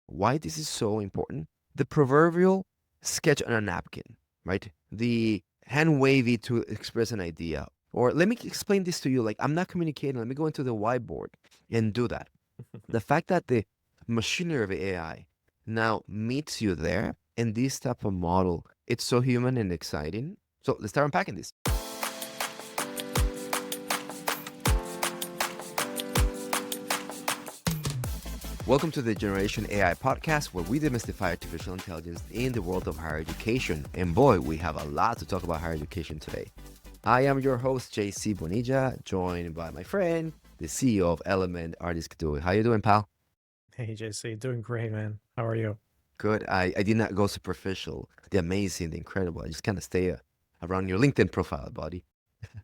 why this is so important. The proverbial sketch on a napkin, right? The hand wavy to express an idea. Or let me explain this to you. Like, I'm not communicating. Let me go into the whiteboard and do that. The fact that the machinery of AI now meets you there in this type of model, it's so human and exciting. So let's start unpacking this. Welcome to the Generation AI podcast, where we demystify artificial intelligence in the world of higher education. And boy, we have a lot to talk about higher education today. I am your host, JC Bonilla, joined by my friend, the CEO of Element, Ardis Kadiu. How you doing, pal? Hey JC, doing great, man. How are you? Good. I did not go superficial, the amazing, the incredible. I just kind of stay around your LinkedIn profile, buddy.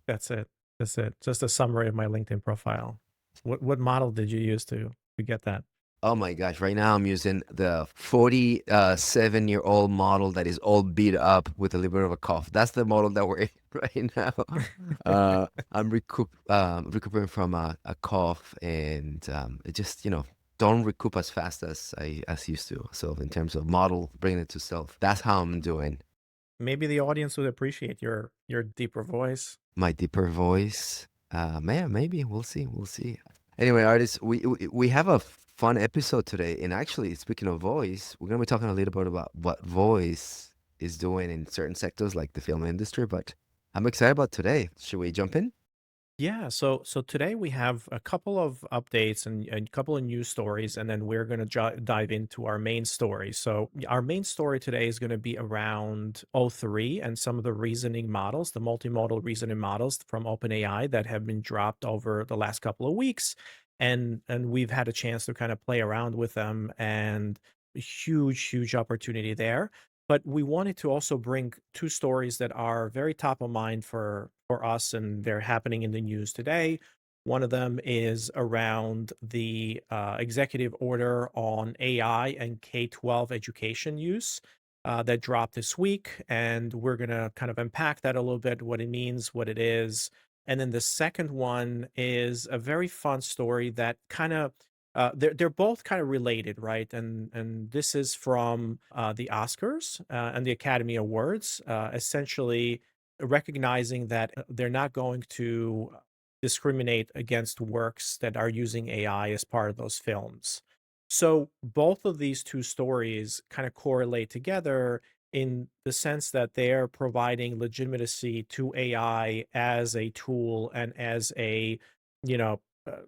That's it. That's it. Just a summary of my LinkedIn profile. What model did you use to get that? Oh my gosh, right now I'm using the 47-year-old model that is all beat up with a little bit of a cough. That's the model that we're in right now. I'm recuperating from a cough, and it just, don't recoup as fast as I used to. So in terms of model, bringing it to self, that's how I'm doing. Maybe the audience would appreciate your deeper voice. My deeper voice. Man, maybe we'll see. We'll see. Anyway, artists, we have a fun episode today. And actually, speaking of voice, we're gonna be talking a little bit about what voice is doing in certain sectors like the film industry. But I'm excited about today. Should we jump in? Yeah, so today we have a couple of updates and a couple of news stories, and then we're going to dive into our main story. So our main story today is going to be around O3 and some of the reasoning models, the multimodal reasoning models from OpenAI that have been dropped over the last couple of weeks, and we've had a chance to kind of play around with them, and a huge opportunity there. But we wanted to also bring two stories that are very top of mind for us, and they're happening in the news today. One of them is around the executive order on AI and K-12 education use that dropped this week, and we're going to kind of unpack that a little bit, what it means, what it is. And then the second one is a very fun story that kind of they're both kind of related, right? And this is from the Oscars and the Academy Awards, essentially recognizing that they're not going to discriminate against works that are using AI as part of those films. So both of these two stories kind of correlate together in the sense that they're providing legitimacy to AI as a tool and as a,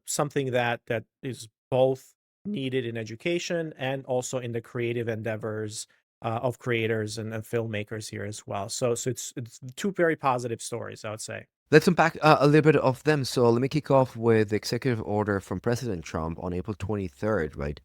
something that is both needed in education and also in the creative endeavors of creators and filmmakers here as well. So it's two very positive stories, I would say. Let's unpack a little bit of them. So let me kick off with the executive order from President Trump on April 23rd, right?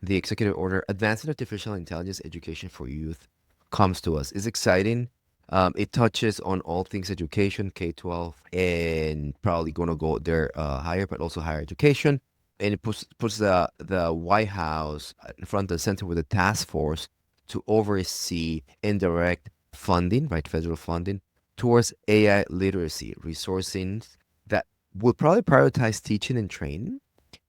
The executive order advancing artificial intelligence education for youth comes to us. It's exciting. It touches on all things education, K-12, and probably going to go there higher, but also higher education. And it puts the White House in front of the center with a task force to oversee indirect funding, right? Federal funding towards AI literacy, resourcing that will probably prioritize teaching and training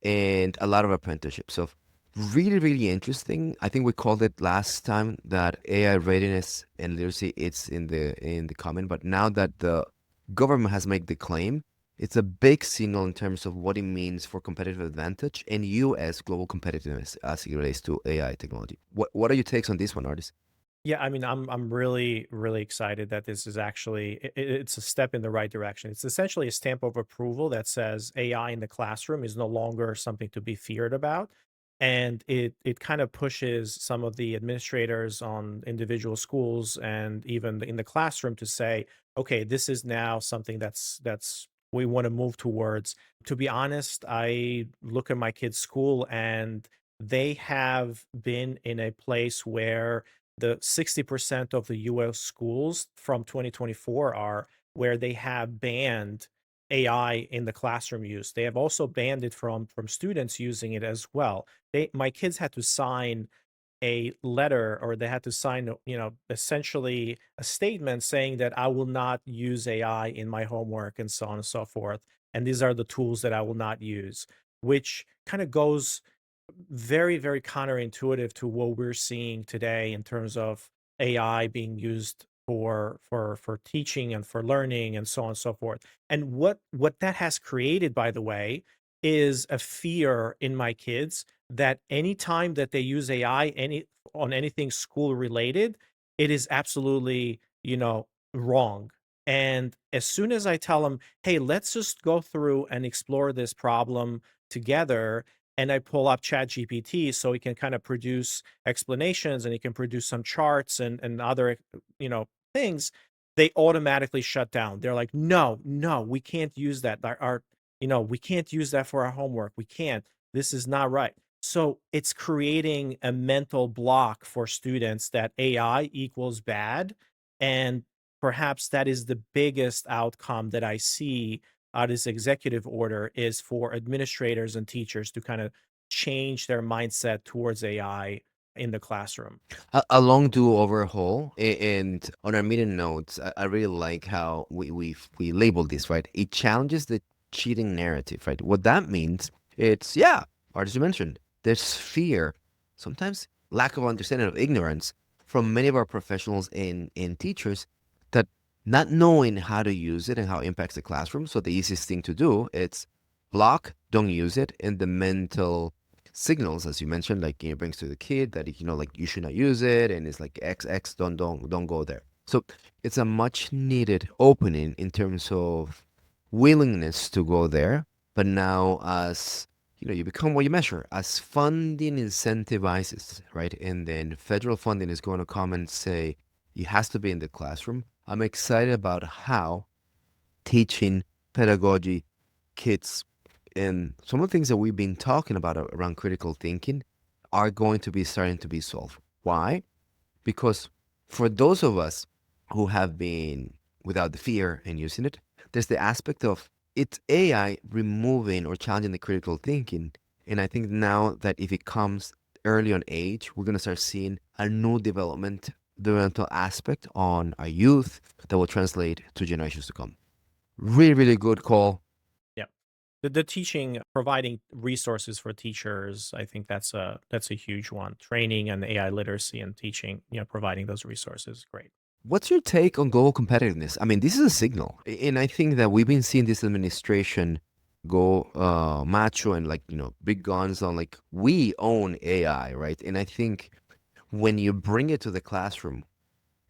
and a lot of apprenticeship. So really interesting. I think we called it last time that AI readiness and literacy it's in the comment, but now that the government has made the claim, it's a big signal in terms of what it means for competitive advantage and US global competitiveness as it relates to AI technology. What are your takes on this one, artist? Yeah, I mean, I'm really excited that this is actually it's a step in the right direction. It's essentially a stamp of approval that says AI in the classroom is no longer something to be feared about, and it kind of pushes some of the administrators on individual schools and even in the classroom to say, okay, this is now something that's we want to move towards. To be honest, I look at my kids' school and they have been in a place where the 60% of the US schools from 2024 are where they have banned AI in the classroom use. They have also banned it from students using it as well. My kids had to sign a letter, or they had to sign, essentially a statement saying that I will not use AI in my homework and so on and so forth. And these are the tools that I will not use, which kind of goes very, very counterintuitive to what we're seeing today in terms of AI being used for teaching and for learning and so on and so forth. And what that has created, by the way, is a fear in my kids that anytime that they use AI on anything school related, it is absolutely, wrong. And as soon as I tell them, hey, let's just go through and explore this problem together, and I pull up ChatGPT so he can kind of produce explanations and he can produce some charts and other things, they automatically shut down. They're like, no, no, we can't use that. We can't use that for our homework. We can't. This is not right. So it's creating a mental block for students that AI equals bad. And perhaps that is the biggest outcome that I see this executive order is for administrators and teachers to kind of change their mindset towards AI in the classroom. A long do overhaul. And on our meeting notes, I really like how we labeled this, right? It challenges the cheating narrative, right? What that means, it's, yeah, as you mentioned, there's fear, sometimes lack of understanding of ignorance from many of our professionals in teachers that not knowing how to use it and how it impacts the classroom. So the easiest thing to do, it's block, don't use it, and the mental signals, as you mentioned, like it brings to the kid that like you should not use it, and it's like X, don't go there. So it's a much needed opening in terms of willingness to go there. But now, as you become what you measure, as funding incentivizes, right, and then federal funding is going to come and say it has to be in the classroom. I'm excited about how teaching pedagogy, kids, and some of the things that we've been talking about around critical thinking are going to be starting to be solved. Why? Because for those of us who have been without the fear and using it, there's the aspect of it's AI removing or challenging the critical thinking. And I think now that if it comes early on age, we're going to start seeing a new developmental aspect on our youth that will translate to generations to come. Really, really good call. Yeah. The teaching, providing resources for teachers, I think that's a huge one. Training and AI literacy and teaching, providing those resources, great. What's your take on global competitiveness? I mean, this is a signal. And I think that we've been seeing this administration go macho and like, big guns on like, we own AI, right? And I think when you bring it to the classroom,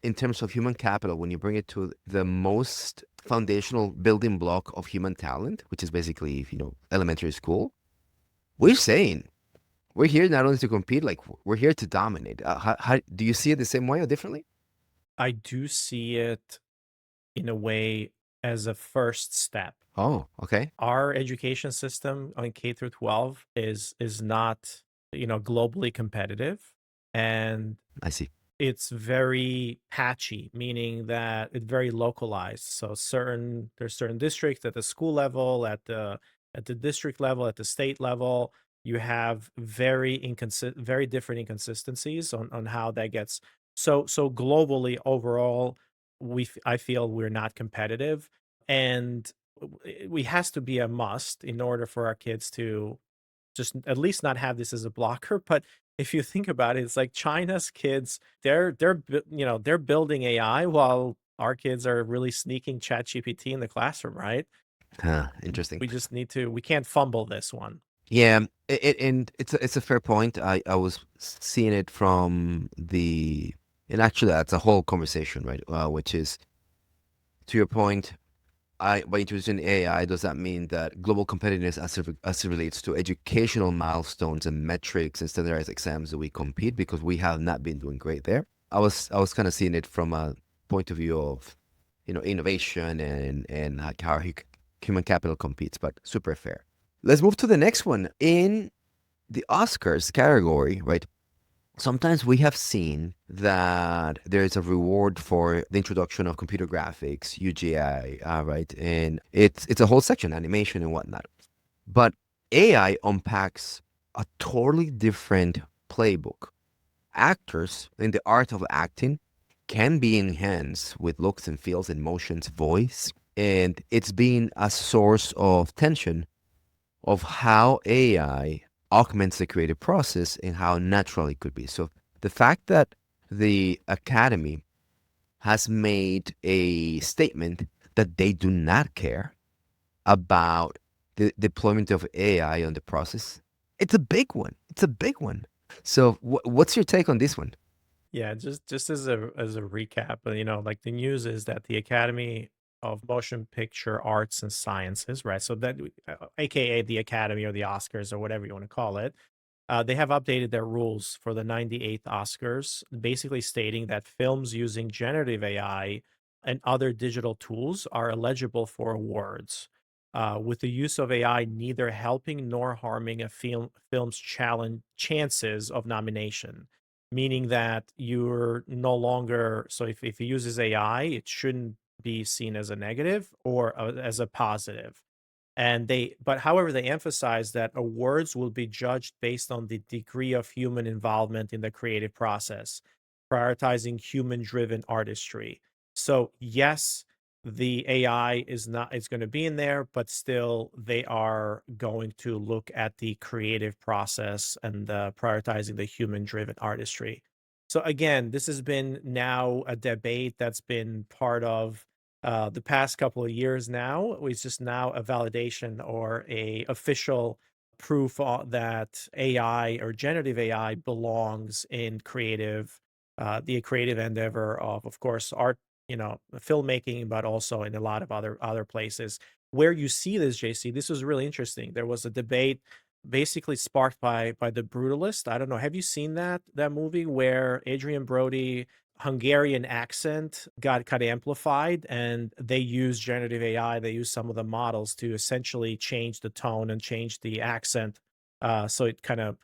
in terms of human capital, when you bring it to the most foundational building block of human talent, which is basically, elementary school, we're saying we're here not only to compete, like we're here to dominate. How do you see it the same way or differently? I do see it in a way as a first step. Oh, okay. Our education system on K through 12 is not, globally competitive, and I see. it's very patchy, meaning that it's very localized. So there's certain districts at the school level, at the district level, at the state level, you have very different inconsistencies on how that gets. So globally overall, I feel we're not competitive, and we has to be a must in order for our kids to just at least not have this as a blocker. But if you think about it, it's like China's kids, they're building AI while our kids are really sneaking ChatGPT in the classroom, right? Huh, interesting. We can't fumble this one. Yeah, and it's a fair point. I was seeing it from and actually that's a whole conversation, right? Which is to your point. By introducing AI, does that mean that global competitiveness as it relates to educational milestones and metrics and standardized exams do we compete because we have not been doing great there? I was kind of seeing it from a point of view of, innovation and like how human capital competes, but super fair. Let's move to the next one. In the Oscars category, right? Sometimes we have seen that there is a reward for the introduction of computer graphics, UGI, right? And it's a whole section, animation and whatnot. But AI unpacks a totally different playbook. Actors in the art of acting can be enhanced with looks and feels and motions, voice, and it's been a source of tension of how AI augments the creative process and how natural it could be. So the fact that the academy has made a statement that they do not care about the deployment of AI on the process, it's a big one. It's a big one. So what's your take on this one? Yeah, just as a recap, like the news is that the Academy of Motion Picture Arts and Sciences, right? So that, AKA the Academy or the Oscars or whatever you want to call it, they have updated their rules for the 98th Oscars, basically stating that films using generative AI and other digital tools are eligible for awards, with the use of AI neither helping nor harming a film's challenge chances of nomination. Meaning that you're no longer, so if it uses AI, it shouldn't be seen as a negative or as a positive. And but however, they emphasize that awards will be judged based on the degree of human involvement in the creative process, prioritizing human driven artistry. So yes, the AI is not, it's going to be in there, but still they are going to look at the creative process and prioritizing the human driven artistry. So again, this has been now a debate that's been part of the past couple of years now. It's just now a validation or a official proof that AI or generative AI belongs in the creative endeavor of course, art, filmmaking, but also in a lot of other places. Where you see this, JC, this was really interesting. There was a debate basically sparked by The Brutalist. I don't know. Have you seen that movie where Adrian Brody Hungarian accent got kind of amplified, and they use generative AI. They use some of the models to essentially change the tone and change the accent, so it kind of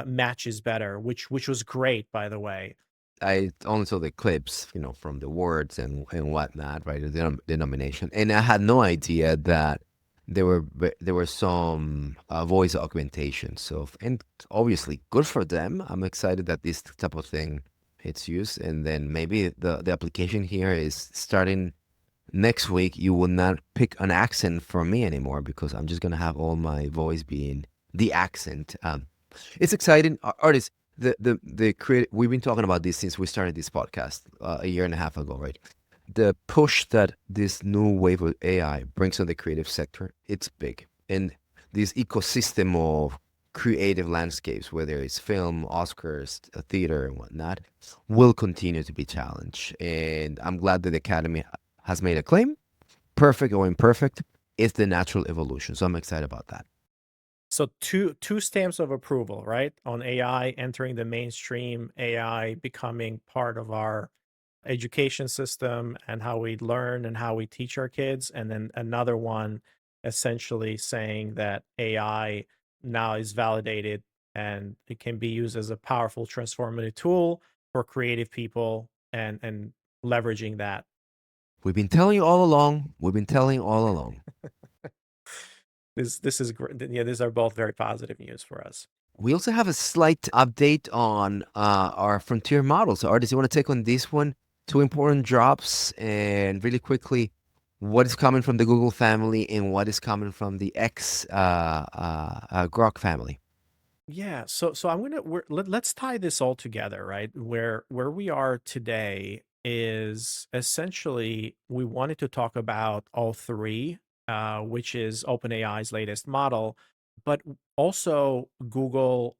matches better, which was great, by the way. I only saw the clips, from the words and whatnot, right? The denomination, and I had no idea that there were some voice augmentation. So, and obviously, good for them. I'm excited that this type of thing hits use, and then maybe the application here is starting next week. You will not pick an accent from me anymore because I'm just gonna have all my voice being the accent. It's exciting. Artists, the create. We've been talking about this since we started this podcast a year and a half ago, right? The push that this new wave of AI brings on the creative sector, it's big. And this ecosystem of creative landscapes, whether it's film, Oscars, theater, and whatnot, will continue to be challenged. And I'm glad that the Academy has made a claim. Perfect or imperfect, it's the natural evolution. So I'm excited about that. So two stamps of approval, right? On AI entering the mainstream, AI becoming part of our education system and how we learn and how we teach our kids. And then another one essentially saying that AI now is validated and it can be used as a powerful transformative tool for creative people and leveraging that. We've been telling you all along. We've been telling you all along. This is great. Yeah, these are both very positive news for us. We also have a slight update on our frontier models. So, Artis, you want to take on this one? Two important drops, and really quickly, what is coming from the Google family and what is coming from the X Grok family? Yeah, so let's tie this all together, right? Where we are today is essentially we wanted to talk about all three, which is OpenAI's latest model, but also Google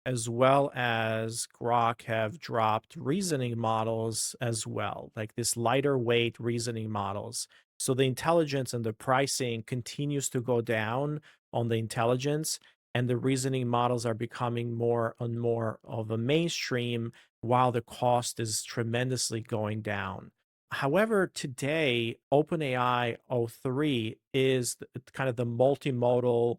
as well as Grok have dropped reasoning models as well, like this lighter weight reasoning models. So the intelligence and the pricing continues to go down on the intelligence, and the reasoning models are becoming more and more of a mainstream while the cost is tremendously going down. However, today, OpenAI O3 is kind of the multimodal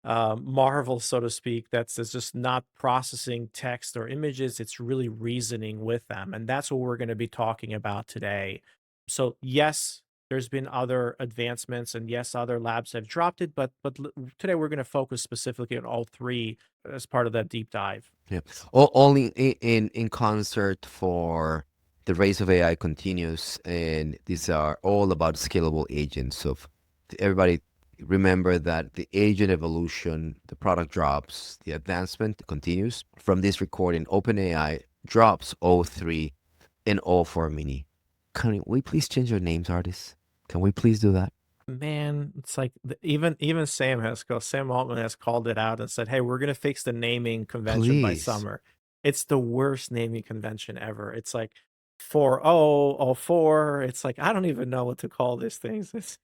marvel, so to speak, that's just not processing text or images. It's really reasoning with them. And that's what we're going to be talking about today. So, yes, there's been other advancements, and yes, other labs have dropped it, but today we're going to focus specifically on all three as part of that deep dive. Yeah, all in concert for the race of AI continues, and these are all about scalable agents. So everybody remember that the agent evolution, the product drops, the advancement continues. From this recording, OpenAI drops O3 and O4 mini. Can we please change our names, artists? Can we please do that? Man, it's like even Sam Altman has called it out and said, "Hey, we're gonna fix the naming convention by Please. summer." It's the worst naming convention ever. It's like 4004. It's like I don't even know what to call these things. It's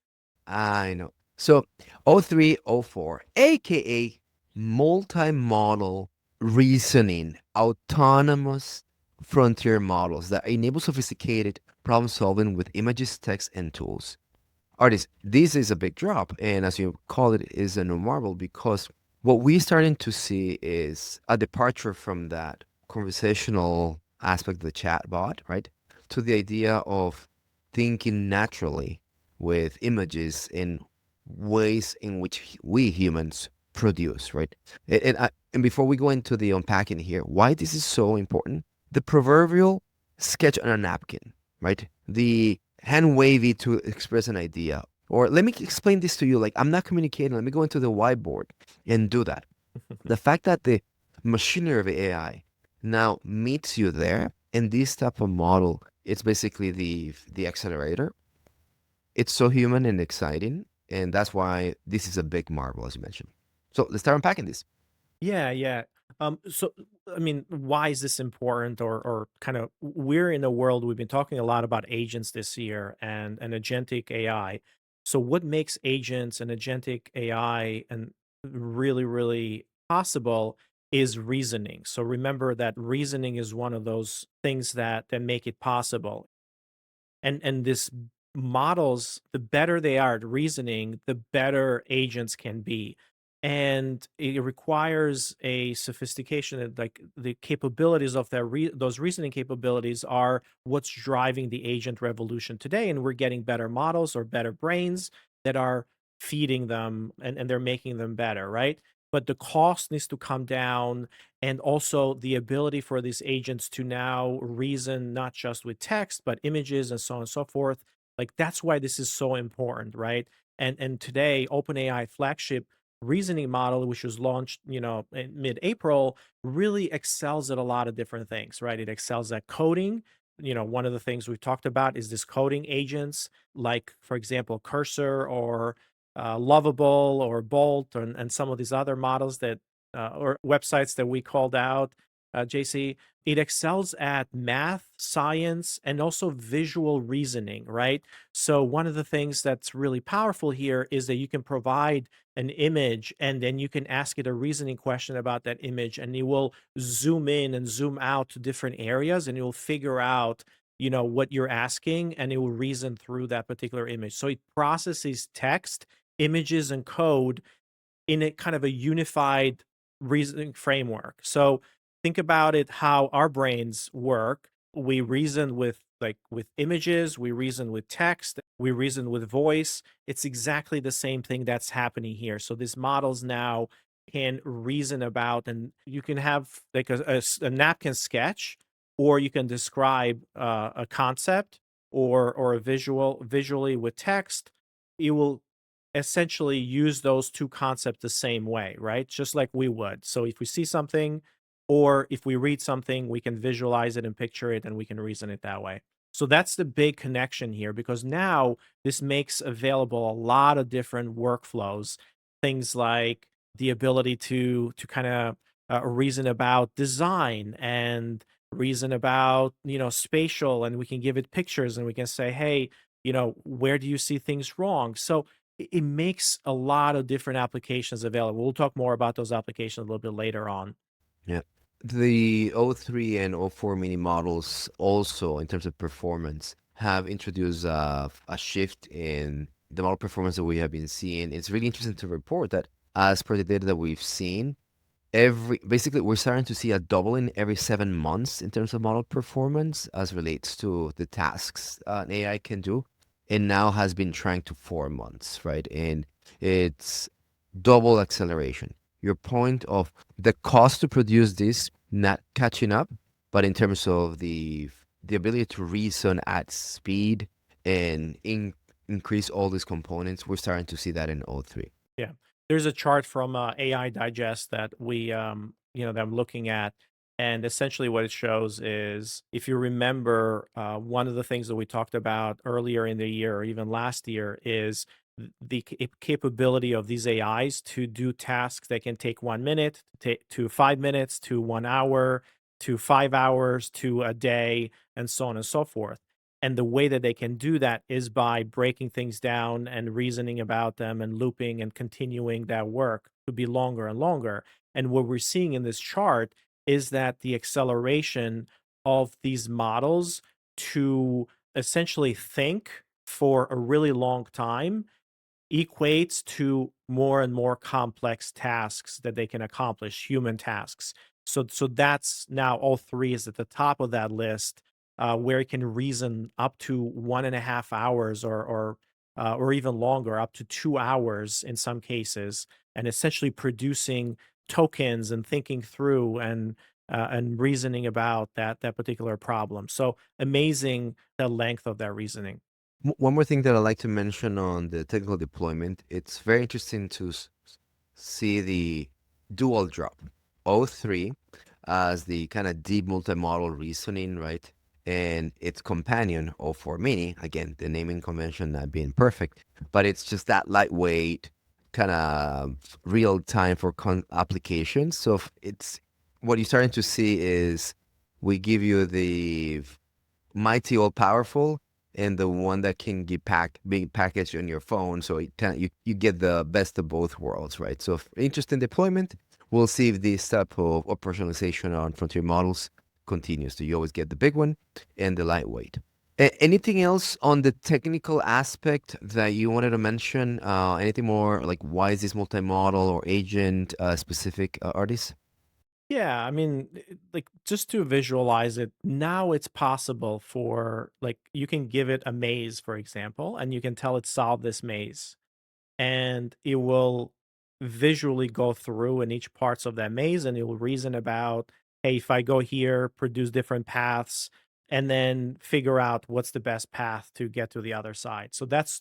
I know. So O3, O4, aka multimodal reasoning, autonomous frontier models that enable sophisticated problem solving with images, text, and tools. Artists, this is a big drop, and as you call it, is a new marvel because what we're starting to see is a departure from that conversational aspect of the chatbot, right, to the idea of thinking naturally with images in ways in which we humans produce, right? And before we go into the unpacking here, why this is so important, the proverbial sketch on a napkin, right? The hand wavy to express an idea. Or let me explain this to you. Like, I'm not communicating. Let me go into the whiteboard and do that. The fact that the machinery of AI now meets you there, and this type of model, it's basically the accelerator. It's so human and exciting, and that's why this is a big marvel, as you mentioned. So let's start unpacking this. Yeah, yeah. So I mean, why is this important or kind of we're in a world we've been talking a lot about agents this year and agentic AI. So what makes agents and agentic AI and really, really possible is reasoning. So remember that reasoning is one of those things that make it possible. And this models, the better they are at reasoning, the better agents can be. And it requires a sophistication that, like, the capabilities of those reasoning capabilities are what's driving the agent revolution today, and we're getting better models or better brains that are feeding them, and they're making them better, right? But the cost needs to come down, and also the ability for these agents to now reason not just with text but images and so on and so forth. Like, that's why this is so important, right? And today OpenAI flagship reasoning model, which was launched, in mid-April, really excels at a lot of different things, right? It excels at coding. One of the things we've talked about is this coding agents, like, for example, Cursor or Lovable or Bolt, and some of these other models that or websites that we called out, JC. It excels at math, science, and also visual reasoning, right? So one of the things that's really powerful here is that you can provide an image and then you can ask it a reasoning question about that image, and it will zoom in and zoom out to different areas, and it will figure out what you're asking, and it will reason through that particular image. So it processes text, images, and code in a kind of a unified reasoning framework. So think about it, how our brains work. We reason with images, we reason with text, we reason with voice. It's exactly the same thing that's happening here. So these models now can reason about, and you can have like a napkin sketch, or you can describe a concept or a visually with text. It will essentially use those two concepts the same way, right? Just like we would. So if we see something or if we read something, we can visualize it and picture it, and we can reason it that way. So that's the big connection here, because now this makes available a lot of different workflows, things like the ability to kind of reason about design and reason about spatial, and we can give it pictures and we can say, hey, where do you see things wrong? So it makes a lot of different applications available. We'll talk more about those applications a little bit later on. Yeah. The O3 and O4 mini models also, in terms of performance, have introduced a shift in the model performance that we have been seeing. It's really interesting to report that as per the data that we've seen, basically we're starting to see a doubling every 7 months in terms of model performance as relates to the tasks an AI can do, and now has been trying to 4 months, right? And it's double acceleration. Your point of the cost to produce this not catching up, but in terms of the ability to reason at speed and increase all these components. We're starting to see that in O3. Yeah. There's a chart from AI Digest that that I'm looking at. And essentially, what it shows is if you remember, one of the things that we talked about earlier in the year or even last year is the capability of these AIs to do tasks that can take 1 minute to 5 minutes to 1 hour to 5 hours to a day and so on and so forth. And the way that they can do that is by breaking things down and reasoning about them and looping and continuing that work to be longer and longer. And what we're seeing in this chart is that the acceleration of these models to essentially think for a really long time equates to more and more complex tasks that they can accomplish, human tasks. So that's now all three is at the top of that list, where it can reason up to 1.5 hours or even longer, up to 2 hours in some cases, and essentially producing tokens and thinking through and reasoning about that particular problem. So amazing the length of that reasoning. One more thing that I'd like to mention on the technical deployment, it's very interesting to see the dual drop. O3 as the kind of deep multimodal reasoning, right? And its companion, O4 Mini, again, the naming convention not being perfect, but it's just that lightweight, kind of real time for applications. So it's what you're starting to see is we give you the mighty all powerful and the one that can be packaged on your phone, so you get the best of both worlds, right? So if interesting deployment, we'll see if this type of operationalization on frontier models continues. So you always get the big one and the lightweight. Anything else on the technical aspect that you wanted to mention? Anything more like why is this multimodal or agent specific, Artists? Yeah, I mean, like just to visualize it, now it's possible for like you can give it a maze, for example, and you can tell it solve this maze, and it will visually go through in each parts of that maze, and it will reason about, hey, if I go here, produce different paths, and then figure out what's the best path to get to the other side. So that's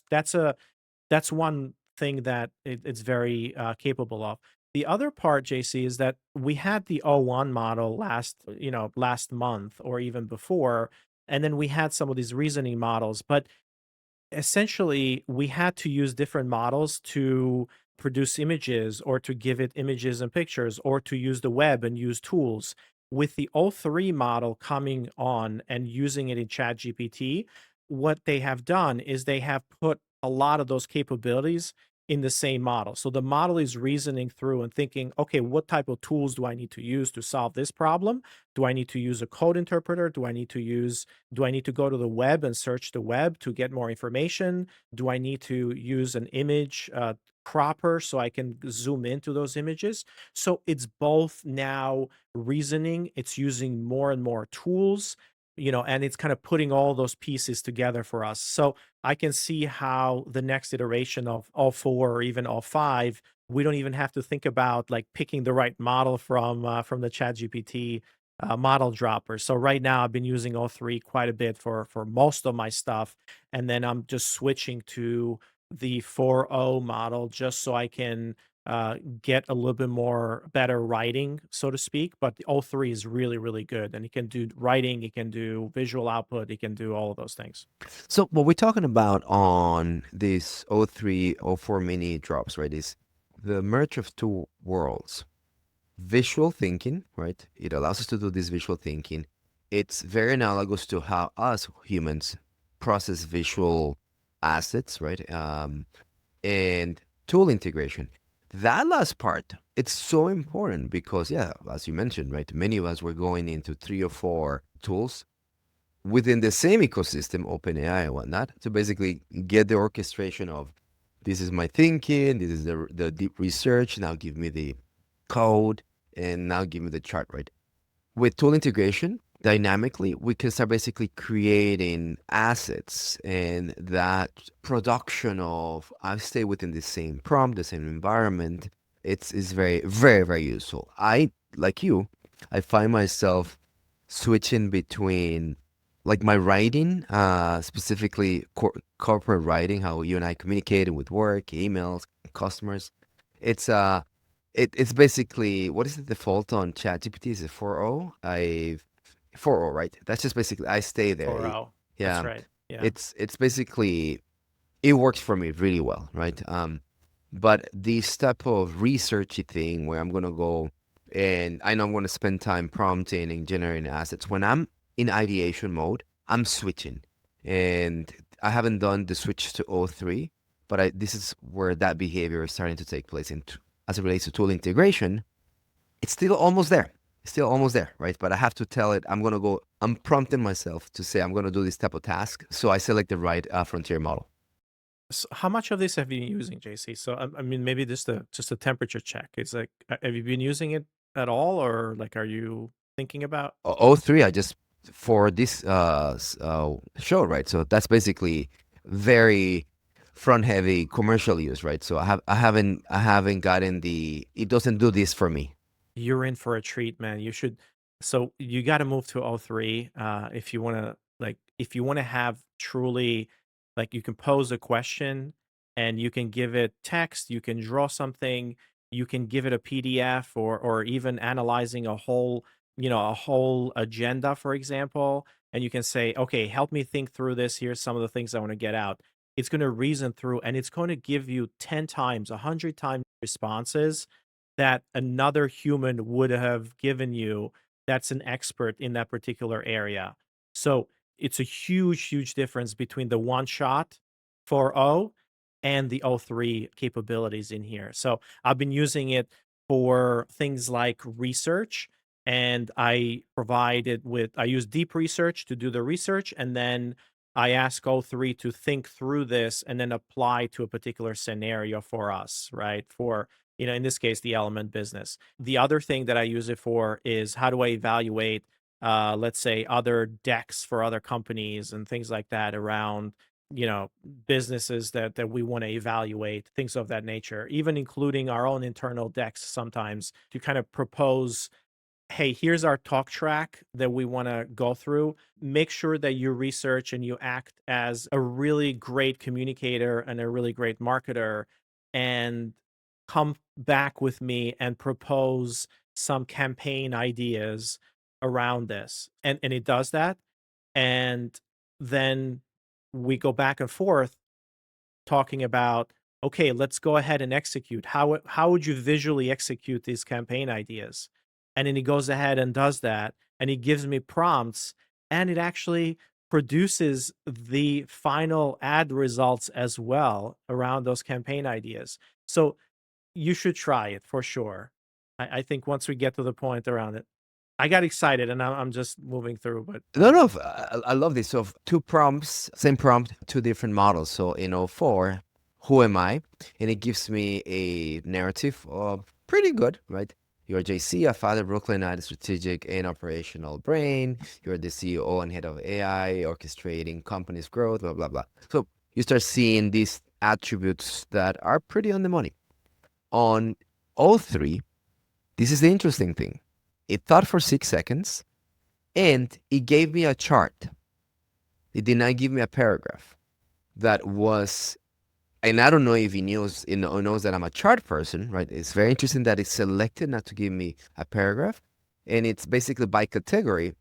one thing that it's very capable of. The other part, JC, is that we had the O1 model last month or even before, and then we had some of these reasoning models, but essentially we had to use different models to produce images or to give it images and pictures or to use the web and use tools. With the O3 model coming on and using it in ChatGPT, what they have done is they have put a lot of those capabilities in the same model. So the model is reasoning through and thinking, okay, what type of tools do I need to use to solve this problem? Do I need to use a code interpreter? Do I need to go to the web and search the web to get more information? Do I need to use an image cropper so I can zoom into those images? So it's both now reasoning, it's using more and more tools, and it's kind of putting all those pieces together for us. So I can see how the next iteration of all four or even all five, we don't even have to think about like picking the right model from the ChatGPT model dropper. So right now I've been using O3 quite a bit for most of my stuff, and then I'm just switching to the 4.0 model just so I can get a little bit more better writing, so to speak. But the O3 is really, really good, and it can do writing, it can do visual output, it can do all of those things. So what we're talking about on this O3, O4 mini drops, right, is the merge of two worlds. Visual thinking, right? It allows us to do this visual thinking. It's very analogous to how us humans process visual assets, right? And tool integration. That last part, it's so important because, yeah, as you mentioned, right, many of us were going into 3 or 4 tools within the same ecosystem, OpenAI and whatnot, to basically get the orchestration of this is my thinking, this is the deep research, now give me the code, and now give me the chart, right? With tool integration, dynamically, we can start basically creating assets and that production of I stay within the same prompt, the same environment. It's is very, very, very useful. Like you, I find myself switching between like my writing, specifically corporate writing, how you and I communicated with work, emails, customers. It's it's basically what is the default on ChatGPT? Is it 4.0? I 4.0, right? That's just basically I stay there. For that's Yeah, right. Yeah. it's basically it works for me really well, right? But this type of researchy thing where I'm gonna go and I know I'm gonna spend time prompting and generating assets. When I'm in ideation mode, I'm switching, and I haven't done the switch to O3, but this is where that behavior is starting to take place. And as it relates to tool integration, it's still almost there. It's still almost there, right? But I have to tell it I'm gonna go. I'm prompting myself to say I'm gonna do this type of task, so I select the right frontier model. So how much of this have you been using, JC? So I mean, maybe just a temperature check. It's like, have you been using it at all, or like, are you thinking about? O3, I just for this show, right? So that's basically very front heavy commercial use, right? So I haven't gotten the it doesn't do this for me. You're in for a treat, man. You should. So you got to move to O3 if you want to, like, if you want to have truly, like, you can pose a question and you can give it text, you can draw something, you can give it a PDF, or even analyzing a whole, a whole agenda, for example, and you can say, okay, help me think through this. Here's some of the things I want to get out. It's going to reason through, and it's going to give you 10 times, 100 times responses that another human would have given you that's an expert in that particular area. So it's a huge, huge difference between the one shot for O and the O3 capabilities in here. So I've been using it for things like research, and I use deep research to do the research, and then I ask O3 to think through this and then apply to a particular scenario for us, right? For, in this case, the element business. The other thing that I use it for is how do I evaluate, let's say, other decks for other companies and things like that around, businesses that we want to evaluate, things of that nature, even including our own internal decks sometimes to kind of propose, hey, here's our talk track that we want to go through. Make sure that you research and you act as a really great communicator and a really great marketer, and come back with me and propose some campaign ideas around this. And it does that. And then we go back and forth talking about, okay, let's go ahead and execute. How would you visually execute these campaign ideas? And then he goes ahead and does that, and he gives me prompts, and it actually produces the final ad results as well around those campaign ideas. So you should try it for sure. I think once we get to the point around it, I got excited, and I'm just moving through, but No, no, I love this. So two prompts, same prompt, two different models. So in O4, who am I? And it gives me a narrative of pretty good, right? You're JC, a father, Brooklyn, a strategic and operational brain. You're the CEO and head of AI, orchestrating company's growth, blah, blah, blah. So you start seeing these attributes that are pretty on the money. On O3, this is the interesting thing. It thought for 6 seconds and it gave me a chart. It did not give me a paragraph. That was, and I don't know if he knows that I'm a chart person, right? It's very interesting that it's selected not to give me a paragraph, and it's basically by category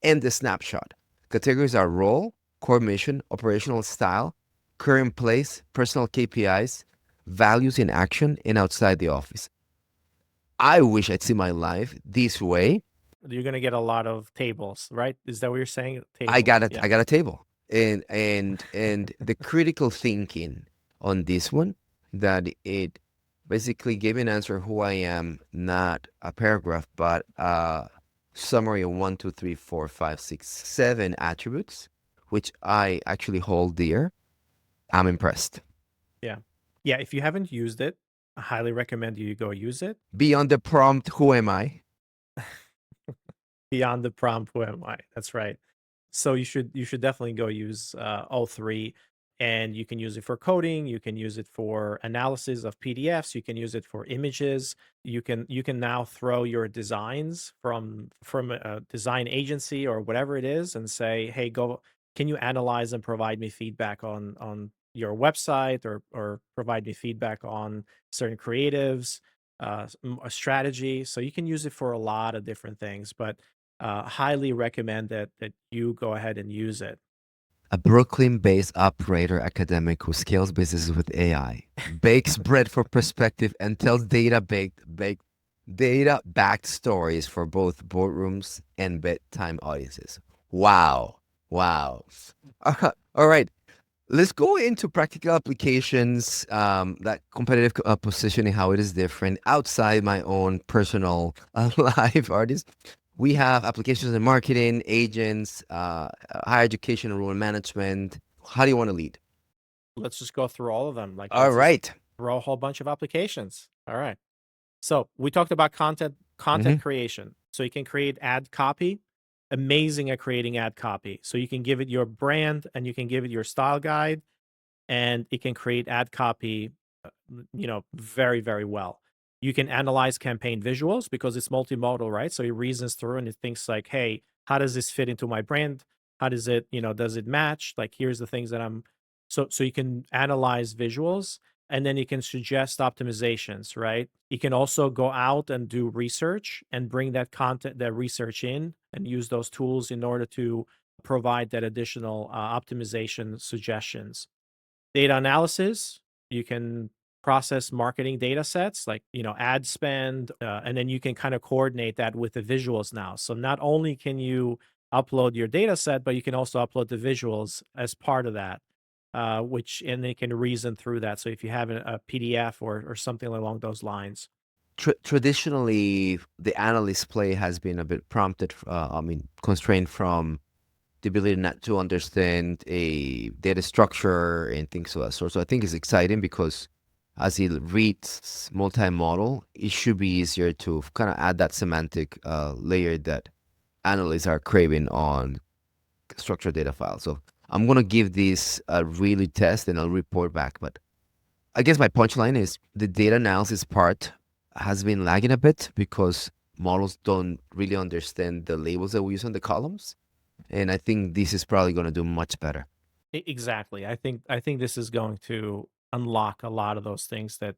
and the snapshot. Categories are role, core mission, operational style, current place, personal KPIs, values in action, and outside the office. I wish I'd see my life this way. you're going to get a lot of tables, right? Is that what you're saying? I Tables. got it. Yeah. I got a table, and the critical thinking on this one, that it basically gave me an answer who I am, not a paragraph, but a summary of 1, 2, 3, 4, 5, 6, 7 attributes, which I actually hold dear. I'm impressed. Yeah. Yeah, if you haven't used it, I highly recommend you go use it. Beyond the prompt, who am I? Beyond the prompt, who am I? That's right. So you should definitely go use O3. And you can use it for coding, you can use it for analysis of PDFs, you can use it for images. You can now throw your designs from a design agency or whatever it is and say, "Hey, go can you analyze and provide me feedback on your website, or provide me feedback on certain creatives, a strategy." So you can use it for a lot of different things, but highly recommend that you go ahead and use it. A Brooklyn-based operator academic who scales businesses with AI, bakes bread for perspective, and tells data-backed stories for both boardrooms and bedtime audiences. Wow. Wow. All right. Let's go into practical applications, that competitive positioning, how it is different outside my own personal life artist. We have applications in marketing, agents, higher education, and rural management. How do you want to lead? Let's just go through all of them. Like, All let's just right. throw a whole bunch of applications. All right. So we talked about content Mm-hmm. creation. So you can create ad copy. Amazing at creating ad copy. So you can give it your brand and you can give it your style guide, and it can create ad copy, very, very well. You can analyze campaign visuals because it's multimodal, right? So it reasons through and it thinks like, hey, how does this fit into my brand? How does it, does it match? Like, here's the things that I'm so you can analyze visuals, and then you can suggest optimizations, right? You can also go out and do research and bring that research in and use those tools in order to provide that additional optimization suggestions. Data analysis, you can process marketing data sets like, ad spend, and then you can kind of coordinate that with the visuals now. So not only can you upload your data set, but you can also upload the visuals as part of that, which and they can reason through that. So if you have a PDF or something along those lines. Traditionally, the analyst play has been a bit prompted, constrained from the ability not to understand a data structure and things of that sort. So I think it's exciting because as it reads multimodal, it should be easier to kind of add that semantic layer that analysts are craving on structured data files. So I'm gonna give this a really test and I'll report back. But I guess my punchline is the data analysis part has been lagging a bit because models don't really understand the labels that we use on the columns. And I think this is probably going to do much better. Exactly. I think this is going to unlock a lot of those things that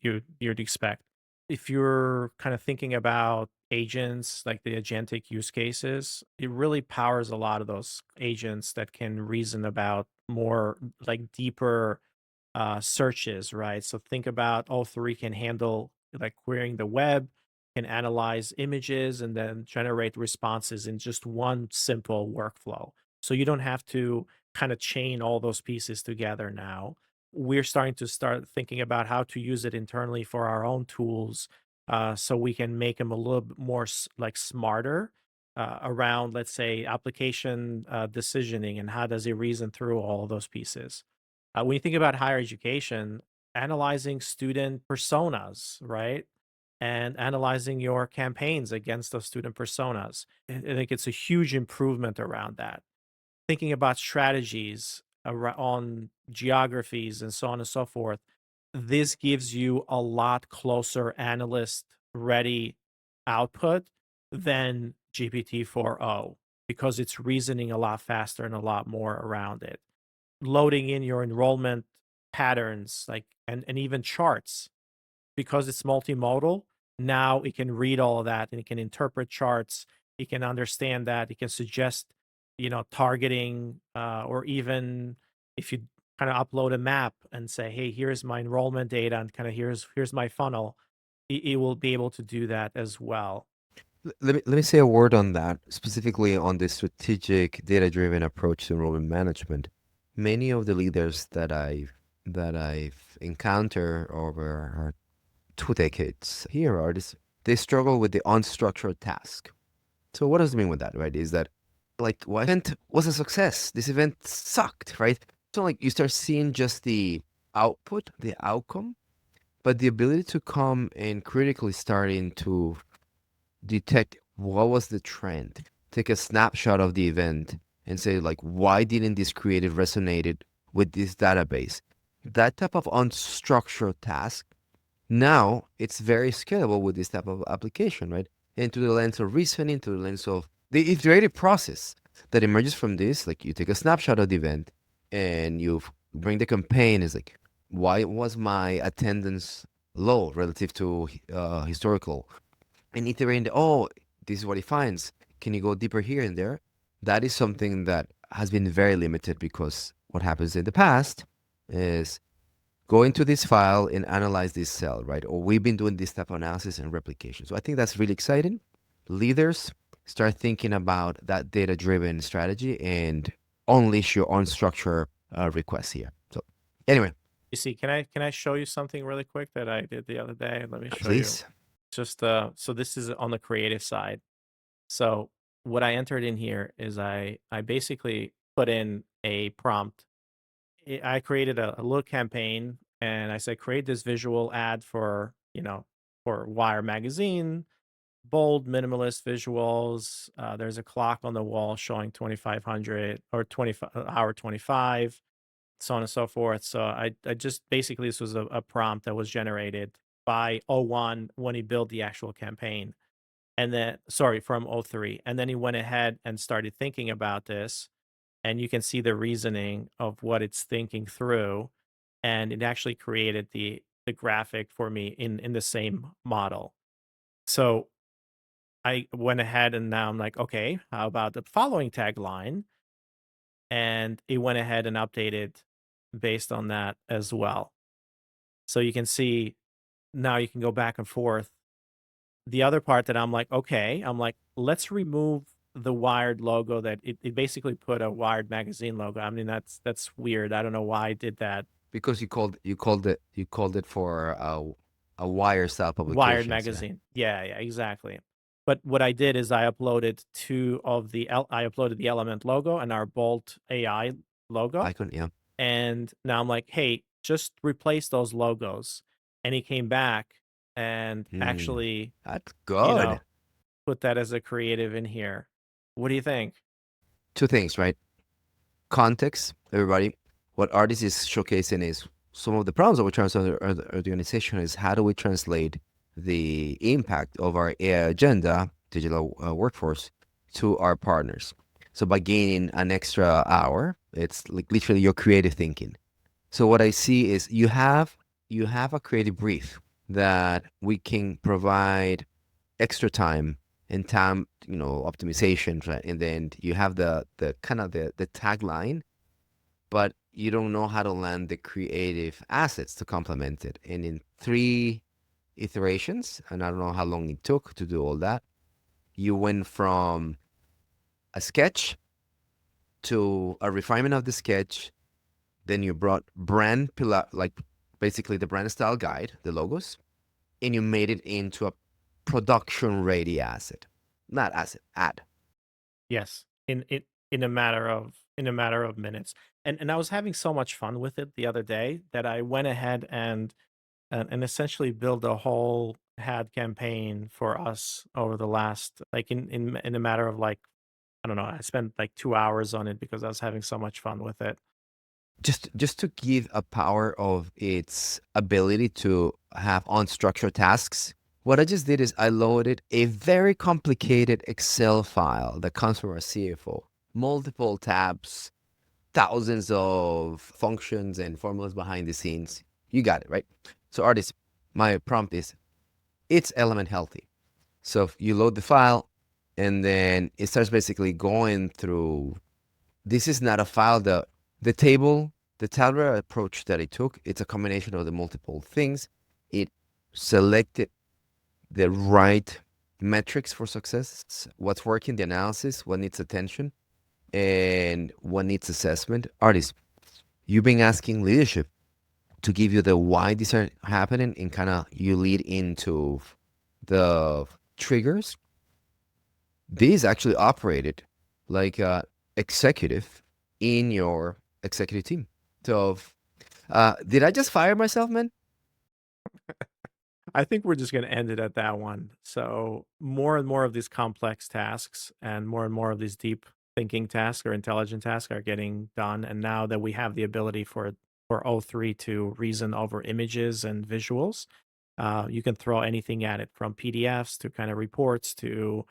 you'd expect. If you're kind of thinking about agents, like the agentic use cases, it really powers a lot of those agents that can reason about more like deeper searches, right? So think about all three can handle like querying the web, can analyze images, and then generate responses in just one simple workflow. So you don't have to kind of chain all those pieces together now. We're starting to start thinking about how to use it internally for our own tools, so we can make them a little bit more like smarter around, let's say, application decisioning and how does it reason through all of those pieces. When you think about higher education, analyzing student personas, right? And analyzing your campaigns against those student personas. I think it's a huge improvement around that. Thinking about strategies on geographies and so on and so forth, this gives you a lot closer analyst ready output than GPT 4.0 because it's reasoning a lot faster and a lot more around it. Loading in your enrollment patterns, like and even charts, because it's multimodal. Now it can read all of that and it can interpret charts. It can understand that. It can suggest, targeting, or even if you kind of upload a map and say, "Hey, here's my enrollment data and kind of here's my funnel," it will be able to do that as well. Let me say a word on that, specifically on the strategic data-driven approach to enrollment management. Many of the leaders that I've encountered over our 2 decades here are this, they struggle with the unstructured task. So what does it mean with that, right? Is that like what event was a success? This event sucked, right? So like you start seeing just the output, the outcome, but the ability to come and critically starting to detect what was the trend, take a snapshot of the event and say like, why didn't this creative resonated with this database. That type of unstructured task, now it's very scalable with this type of application, right? Into the lens of reasoning, to the lens of the iterative process that emerges from this. Like you take a snapshot of the event and you bring the campaign is like, why was my attendance low relative to historical? And iterating, oh, this is what he finds. Can you go deeper here and there? That is something that has been very limited because what happens in the past is go into this file and analyze this cell, right? Or we've been doing this type of analysis and replication. So I think that's really exciting. Leaders start thinking about that data-driven strategy and unleash your unstructured requests here. So anyway, You see, can I show you something really quick that I did the other day? Let me show you. please. Just so this is on the creative side. So what I entered in here is I basically put in a prompt. I created a little campaign and I said create this visual ad for, for Wire magazine, bold minimalist visuals. There's a clock on the wall showing 2500 or 25 hour 25, so on and so forth. So I just basically, this was a prompt that was generated by O1 when he built the actual campaign. And then, sorry, from O3. And then he went ahead and started thinking about this. And you can see the reasoning of what it's thinking through. And it actually created the graphic for me in the same model. So I went ahead and now I'm like, okay, how about the following tagline? And it went ahead and updated based on that as well. So you can see now you can go back and forth. The other part that I'm like, okay, I'm like, let's remove the Wired logo that it basically put a Wired magazine logo. I mean, that's weird. I don't know why I did that. Because you called it for a wire style Wired publications, yeah. magazine. Yeah, yeah, exactly. But what I did is I uploaded I uploaded the Element logo and our Bolt AI logo. Icon, yeah. And now I'm like, hey, just replace those logos. And he came back and Hmm. actually, That's you good. know, put that as a creative in here. What do you think? Two things, right? Context, everybody. What Ardis is showcasing is some of the problems that we're trying to solve in the organization is how do we translate the impact of our AI agenda, digital workforce, to our partners. So by gaining an extra hour, it's like literally your creative thinking. So what I see is you have a creative brief that we can provide extra time and time, optimization, right? And then you have the kind of the tagline, but you don't know how to land the creative assets to complement it. And in 3 iterations, and I don't know how long it took to do all that, you went from a sketch to a refinement of the sketch. Then you brought brand pillar, like basically the brand style guide, the logos, and you made it into a production ready asset. Not asset, ad. Yes, in a matter of minutes. And I was having so much fun with it the other day that I went ahead and essentially built a whole ad campaign for us over the last, like, in a matter of, like, I don't know, I spent like 2 hours on it because I was having so much fun with it. Just to give a power of its ability to have unstructured tasks. What I just did is I loaded a very complicated Excel file that comes from our CFO, multiple tabs, thousands of functions and formulas behind the scenes. You got it, right? So, artist, my prompt is it's element healthy. So, if you load the file, and then it starts basically going through. This is not a file. The table, the tabular approach that it took, it's a combination of the multiple things. It selected the right metrics for success, what's working, the analysis, what needs attention, and what needs assessment. Artists, you've been asking leadership to give you the why these are happening and kind of you lead into the triggers. These actually operated like a executive in your executive team. So, did I just fire myself, man? I think we're just going to end it at that one. So more and more of these complex tasks and more of these deep thinking tasks or intelligent tasks are getting done. And now that we have the ability for O3 to reason over images and visuals, you can throw anything at it from PDFs to kind of reports to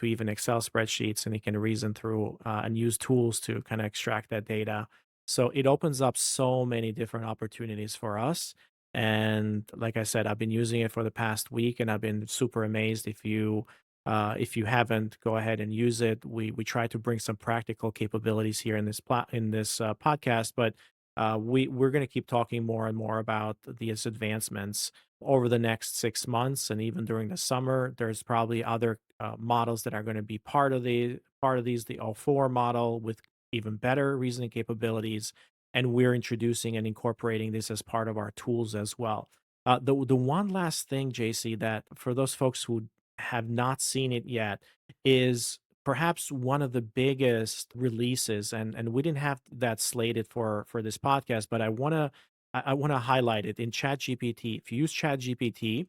even Excel spreadsheets, and it can reason through and use tools to kind of extract that data. So it opens up so many different opportunities for us. And like I said, I've been using it for the past week, and I've been super amazed. If you haven't, go ahead and use it. We try to bring some practical capabilities here in this podcast, but we're going to keep talking more and more about these advancements over the next 6 months, and even during the summer. There's probably other models that are going to be part of these, the O4 model with even better reasoning capabilities, and we're introducing and incorporating this as part of our tools as well. The one last thing, JC, that for those folks who have not seen it yet is perhaps one of the biggest releases, and we didn't have that slated for this podcast, but I want to highlight it in ChatGPT. If you use ChatGPT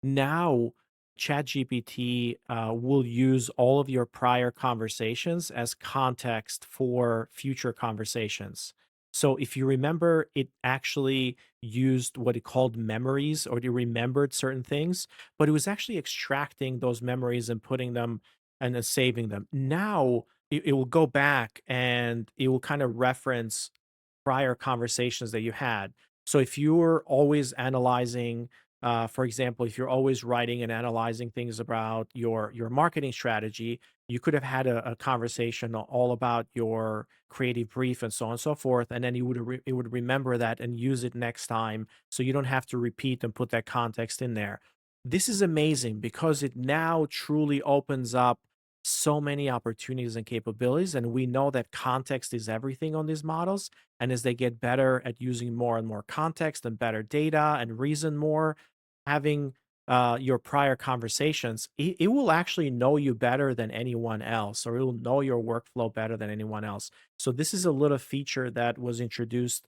now, ChatGPT will use all of your prior conversations as context for future conversations. So if you remember, it actually used what it called memories, or it remembered certain things, but it was actually extracting those memories and putting them and then saving them. Now it will go back and it will kind of reference prior conversations that you had. So if you're always analyzing, for example, if you're always writing and analyzing things about your marketing strategy, you could have had a conversation all about your creative brief and so on and so forth, and then it would remember that and use it next time, so you don't have to repeat and put that context in there. This is amazing because it now truly opens up so many opportunities and capabilities, and we know that context is everything on these models. And as they get better at using more and more context and better data and reason more, having your prior conversations, it will actually know you better than anyone else, or it will know your workflow better than anyone else. So this is a little feature that was introduced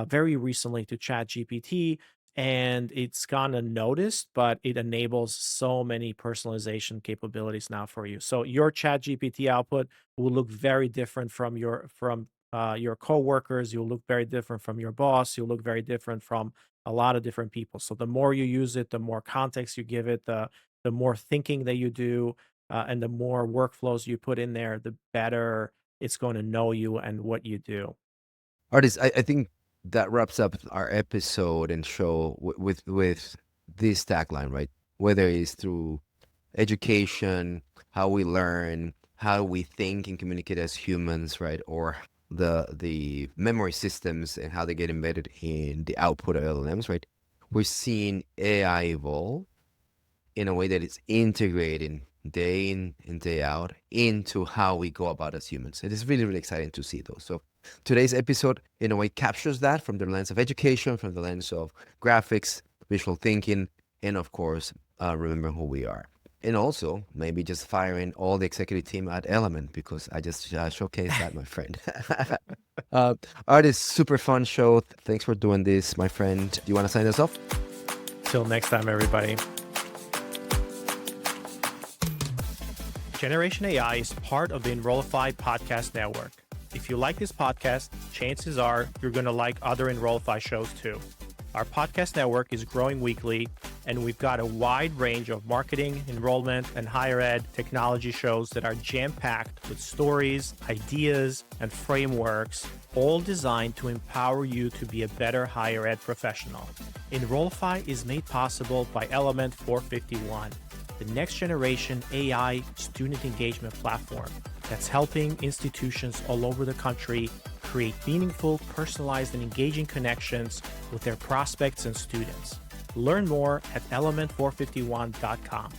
very recently to ChatGPT, and it's gone unnoticed, but it enables so many personalization capabilities now for you. So your ChatGPT output will look very different from your coworkers. You'll look very different from your boss. You'll look very different from a lot of different people. So the more you use it, the more context you give it, the more thinking that you do, and the more workflows you put in there, the better it's going to know you and what you do. Artists, I think that wraps up our episode and show with this tagline, right? Whether it's through education, how we learn, how we think and communicate as humans, right? Or the memory systems and how they get embedded in the output of LLMs, right? We're seeing AI evolve in a way that it's integrating day in and day out into how we go about as humans. It is really, really exciting to see those. So today's episode, in a way, captures that from the lens of education, from the lens of graphics, visual thinking, and of course, remembering who we are. And also, maybe just firing all the executive team at Element, because I just showcased that, my friend. Ardis, super fun show. Thanks for doing this, my friend. Do you want to sign us off? Till next time, everybody. Generation AI is part of the Enrollify podcast network. If you like this podcast, chances are you're going to like other Enrollify shows too. Our podcast network is growing weekly, and we've got a wide range of marketing, enrollment, and higher ed technology shows that are jam-packed with stories, ideas, and frameworks, all designed to empower you to be a better higher ed professional. Enrollify is made possible by Element 451, the next generation AI student engagement platform that's helping institutions all over the country create meaningful, personalized, and engaging connections with their prospects and students. Learn more at element451.com.